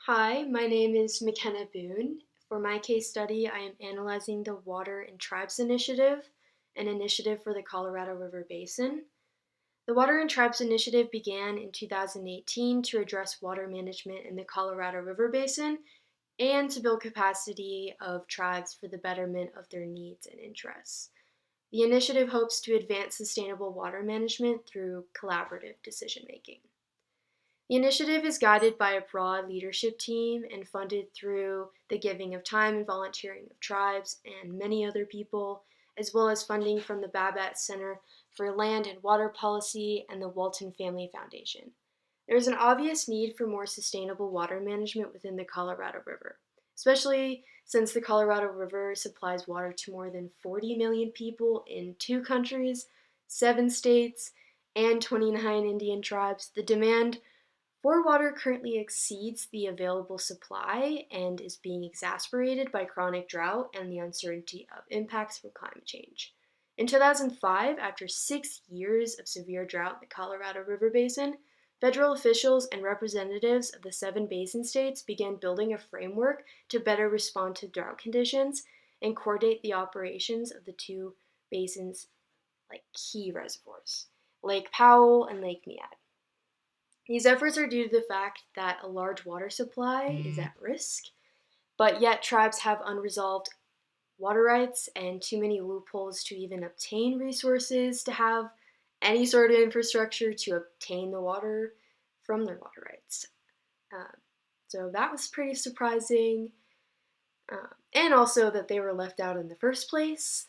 Hi, my name is McKenna Boone. For my case study, I am analyzing the Water and Tribes Initiative, an initiative for the Colorado River Basin. The Water and Tribes Initiative began in 2018 to address water management in the Colorado River Basin and to build capacity of tribes for the betterment of their needs and interests. The initiative hopes to advance sustainable water management through collaborative decision making. The initiative is guided by a broad leadership team and funded through the giving of time and volunteering of tribes and many other people, as well as funding from the Babbitt Center for Land and Water Policy and the Walton Family Foundation. There is an obvious need for more sustainable water management within the Colorado River, especially since the Colorado River supplies water to more than 40 million people in 2 countries, 7 states, and 29 Indian tribes. The demand for water currently exceeds the available supply and is being exacerbated by chronic drought and the uncertainty of impacts from climate change. In 2005, after 6 years of severe drought in the Colorado River Basin, federal officials and representatives of the 7 basin states began building a framework to better respond to drought conditions and coordinate the operations of the 2 basins' key reservoirs, Lake Powell and Lake Mead. These efforts are due to the fact that a large water supply is at risk, but yet tribes have unresolved water rights and too many loopholes to even obtain resources to have any sort of infrastructure to obtain the water from their water rights. So that was pretty surprising. And also that they were left out in the first place,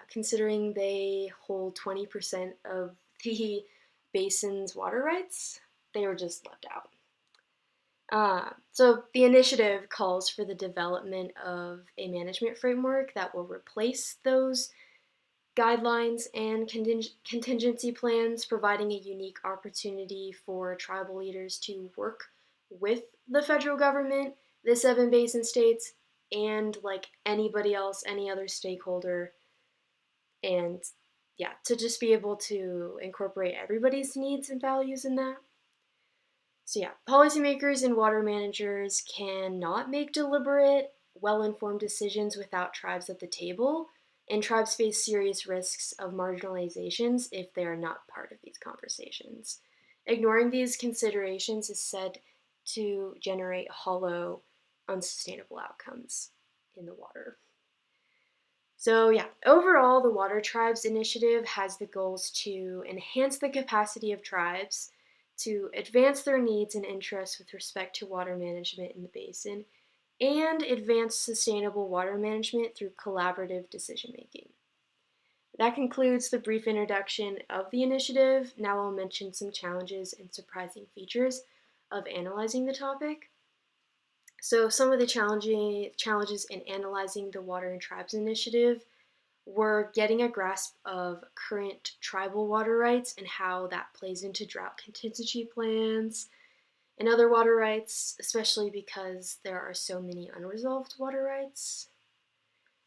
considering they hold 20% of the basin's water rights. They were just left out. So the initiative calls for the development of a management framework that will replace those guidelines and contingency plans, providing a unique opportunity for tribal leaders to work with the federal government, the 7 basin states, and anybody else, any other stakeholder, and to just be able to incorporate everybody's needs and values in that. So policymakers and water managers cannot make deliberate, well-informed decisions without tribes at the table, and tribes face serious risks of marginalizations if they are not part of these conversations. Ignoring these considerations is said to generate hollow, unsustainable outcomes in the water. So overall, the Water Tribes Initiative has the goals to enhance the capacity of tribes to advance their needs and interests with respect to water management in the basin, and advance sustainable water management through collaborative decision making. That concludes the brief introduction of the initiative. Now I'll mention some challenges and surprising features of analyzing the topic. So some of the challenges in analyzing the Water and Tribes Initiative were getting a grasp of current tribal water rights and how that plays into drought contingency plans and other water rights, especially because there are so many unresolved water rights.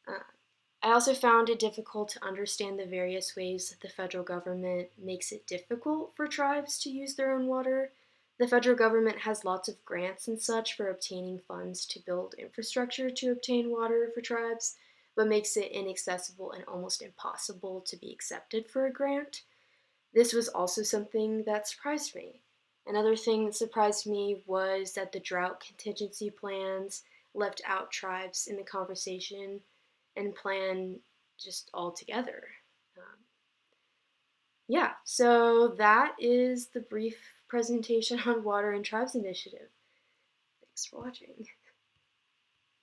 I also found it difficult to understand the various ways that the federal government makes it difficult for tribes to use their own water. The federal government has lots of grants and such for obtaining funds to build infrastructure to obtain water for tribes, but makes it inaccessible and almost impossible to be accepted for a grant. This was also something that surprised me. Another thing that surprised me was that the drought contingency plans left out tribes in the conversation and plan just altogether. So that is the brief presentation on Water and Tribes Initiative. Thanks for watching.